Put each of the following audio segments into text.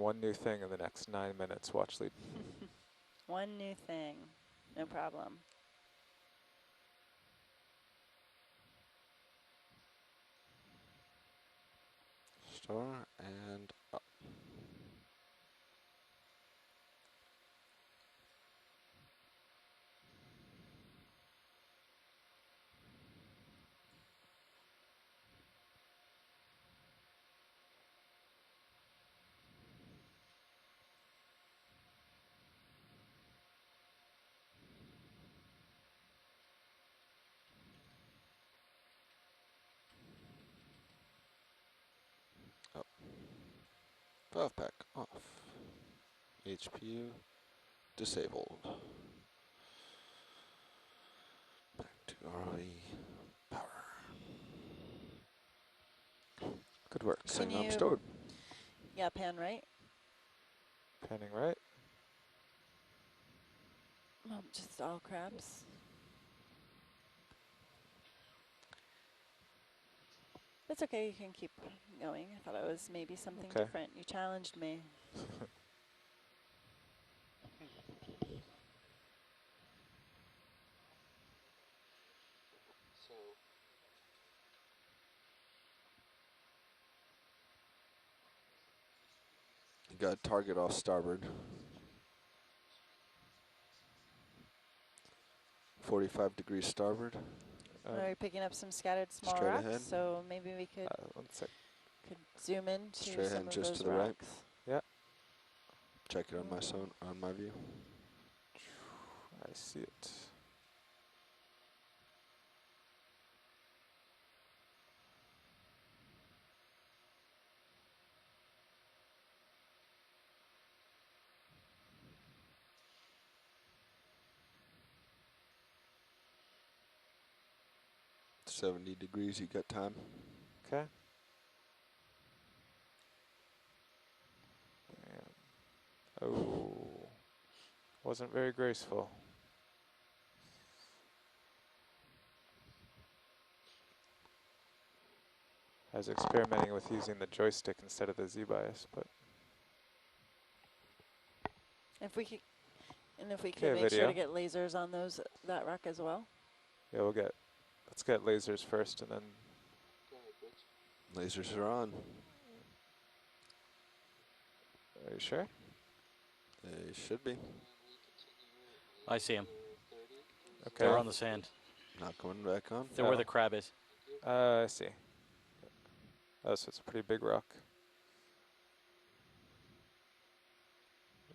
One new thing in the next 9 minutes. Watch lead. One new thing, no problem. Store and up. Up. Valve pack off. HPU disabled. Back to ROE power. Good work. Can I'm you, stored. yeah, pan right? Panning right. Just all crabs. It's okay, you can keep going. I thought it was maybe something Okay. different. You challenged me. You got target off starboard. 45 degrees starboard. We're picking up some scattered small Straight rocks, ahead. so maybe we could 1 sec. zoom in to Straight some ahead of just those to the right. rocks. Yeah. Check it on my on my view. I see it. $70 degrees, you got time. Okay. Oh, wasn't very graceful. I was experimenting with using the joystick instead of the Z-bias, but If we could, and if we could okay, make sure video. to get lasers on that rock as well. Yeah, let's get lasers first and then. Lasers are on. Are you sure? They should be. I see them. Okay. They're on the sand. Not going back on. They're where the crab is. I see. Oh, so it's a pretty big rock.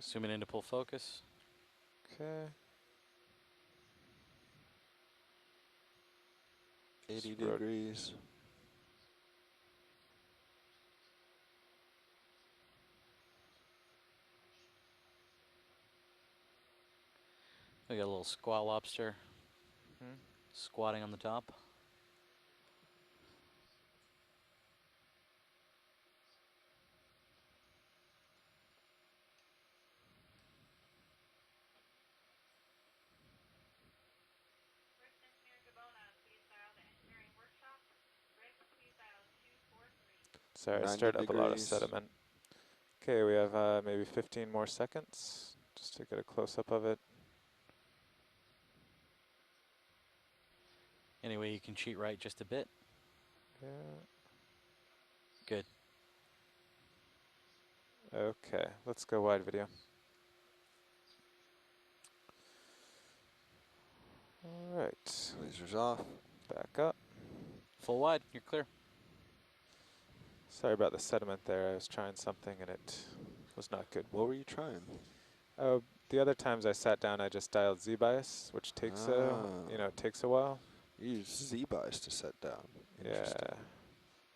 Zooming in to pull focus. Okay. 80 degrees. We got a little squat lobster squatting on the top. Sorry, I 90 stirred up a lot of degrees. sediment. Okay, we have maybe 15 more seconds just to get a close-up of it. Anyway, you can cheat right just a bit. Yeah. Good. Okay, let's go wide video. All right, Lasers off. back up. Full wide. You're clear. Sorry about the sediment there. I was trying something and it was not good. What were you trying? Oh, the other times I sat down, I just dialed Z-bias, which takes it takes a while. You use Z-bias to set down. Interesting. Yeah.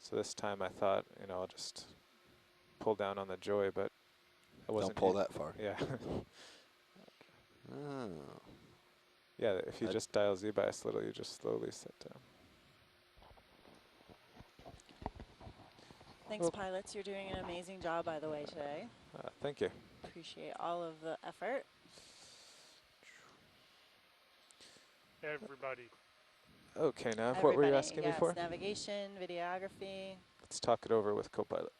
So this time I thought, I'll just pull down on the joy, but I wasn't. Don't pull that far. Yeah. Oh. Yeah, if you just dial Z-bias a little, you just slowly set down. Thanks, pilots. You're doing an amazing job, by the way, today. Thank you. Appreciate all of the effort. Everybody. Okay, Nav, what were you asking me for? Navigation, videography. Let's talk it over with Copilot.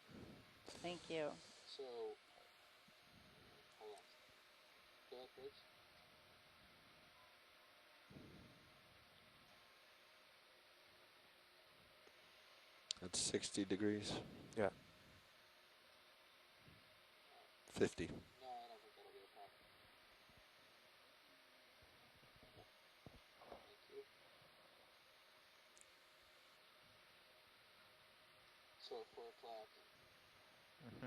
Thank you. So That's 60 degrees. Yeah. 50. Mm-hmm.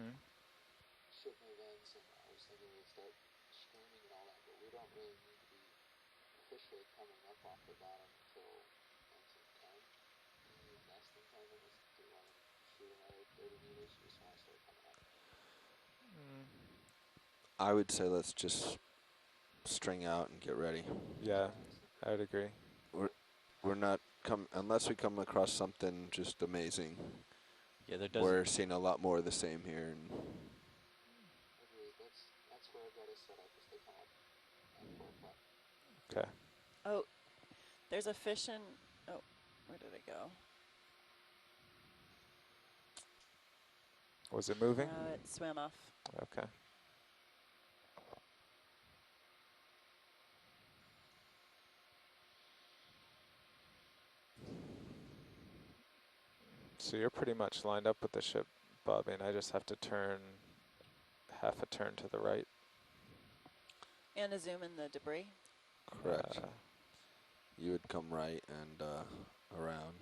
Mm. I would say let's just string out and get ready. Yeah, I would agree. We're not unless we come across something just amazing. Yeah, there does. We're seeing a lot more of the same here. And Okay. Oh, there's a fish in. Oh, where did it go? Was it moving? No, it swam off. Okay. So you're pretty much lined up with the ship, Bobby, and I just have to turn half a turn to the right. And a zoom in the debris. correct. You would come right and around.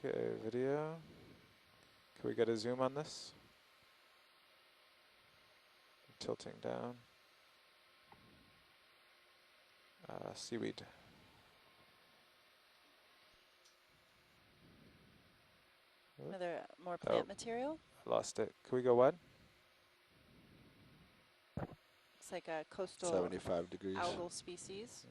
Okay, video. Can we get a zoom on this? Tilting down. Seaweed. Whoop. Another more plant material. I lost it. Can we go wide? It's like a coastal 75 degrees. algal species.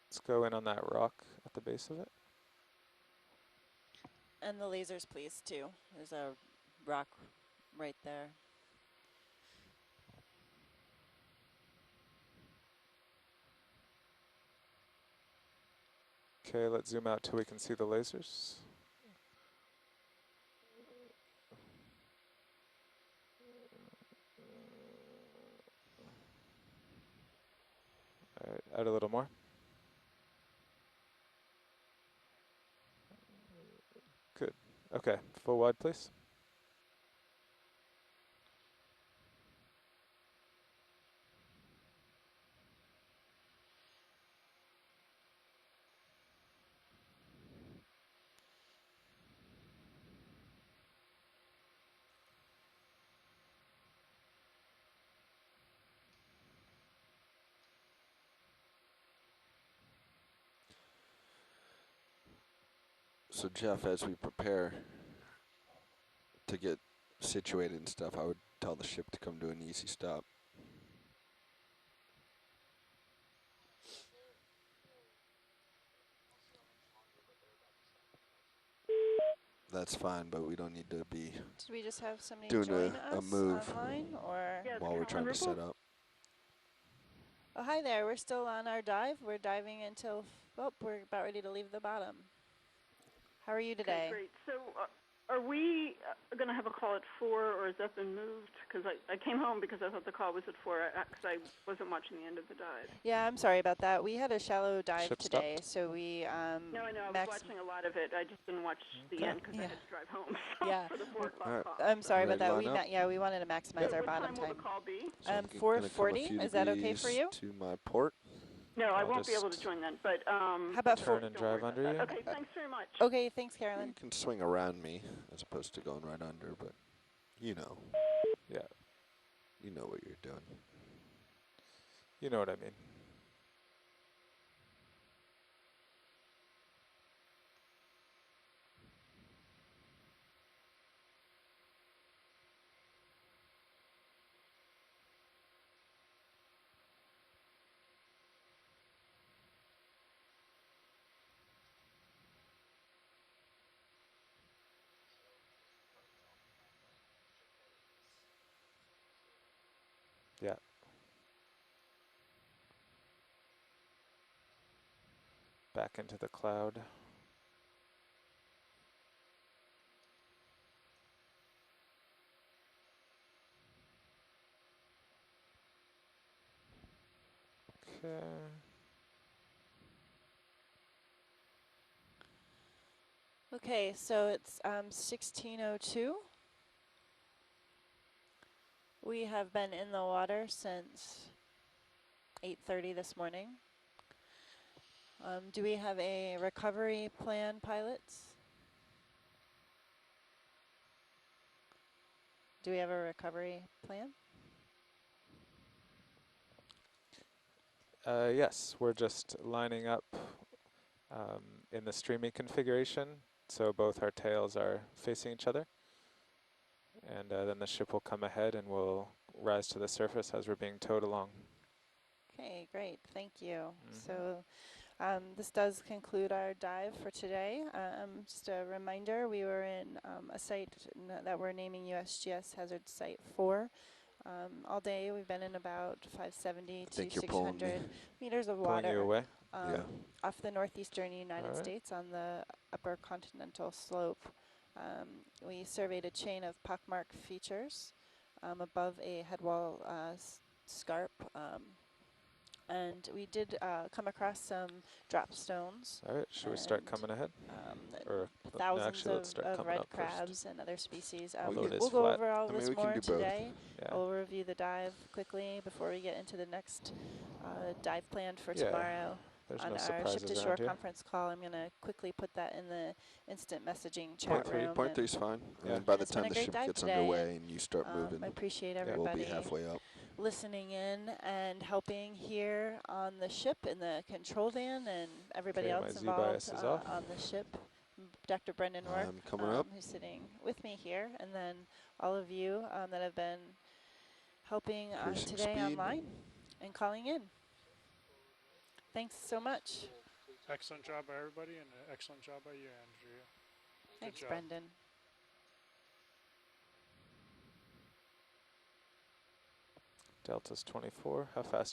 Let's go in on that rock at the base of it. And the lasers, please, too. There's a rock right there. Okay, let's zoom out till we can see the lasers. All right, add a little more. Good. Okay, full wide, please. So Jeff, as we prepare to get situated and stuff, I would tell the ship to come to an easy stop. That's fine, but we don't need to be Did we just have somebody doing join a us move online, or? Yeah, while we're trying to set up. Oh, hi there. We're still on our dive. We're diving until, we're about ready to leave the bottom. How are you today? Okay, great. So are we going to have a call at 4, or has that been moved? Because I came home because I thought the call was at 4, because I wasn't watching the end of the dive. Yeah, I'm sorry about that. We had a shallow dive Ship today, stopped. so we No, I know. I was watching a lot of it. I just didn't watch the Okay. end because I had to drive home Yeah. for the 4 o'clock Alright. call. I'm sorry about Ready to that. line up? Yeah, we wanted to maximize Yep. our What bottom time will time. the call be? So I'm gonna come a 4:40. few Is that okay for degrees you? to my port. No, I I'll won't be able to just join then. But How about turn don't and worry drive about under that. you. Okay, thanks very much. Okay, thanks, You Carolyn. can swing around me as opposed to going right under, but you know. Yeah, You know what you're doing. you know what I mean. Yeah. Back into the cloud. Okay. Okay, so it's 16:02. We have been in the water since 8:30 this morning. Do we have a recovery plan, pilots? Do we have a recovery plan? Yes, we're just lining up in the streaming configuration, so both our tails are facing each other. And then the ship will come ahead and we'll rise to the surface as we're being towed along. Okay, great, thank you. So this does conclude our dive for today. Just a reminder, we were in a site that we're naming USGS Hazard Site 4. All day we've been in about 570 to think you're pulling me. 600 meters of Pulling you water away? Yeah. off the northeastern United Alright. States on the upper continental slope. We surveyed a chain of pockmark features above a headwall scarp. And we did come across some drop stones. Alright, should we start and, coming ahead? Or no, thousands actually, let's start of coming red up first. crabs and other species. Although it is We'll go flat. over all I mean, this we can more do both. today. Yeah. We'll review the dive quickly before we get into the next dive planned for Yeah, tomorrow. There's On no our surprises ship-to-shore around here. conference call, I'm going to quickly put that in the instant messaging chat Point three. room. Point and three's fine. Yeah. And by the it's been time a the great ship dive gets today, underway and you start I moving, appreciate Yeah. we'll everybody be halfway up. listening in and helping here on the ship in the control van and everybody Okay, else my Z involved bias is off. on the ship. Dr. Brendan Work, I'm coming up. who's sitting with me here, and then all of you that have been helping Increasing today speed. online and calling in. Thanks so much. Excellent job by everybody, and an excellent job by you, Andrea. Thanks, job. Brendan. Delta's 24. How fast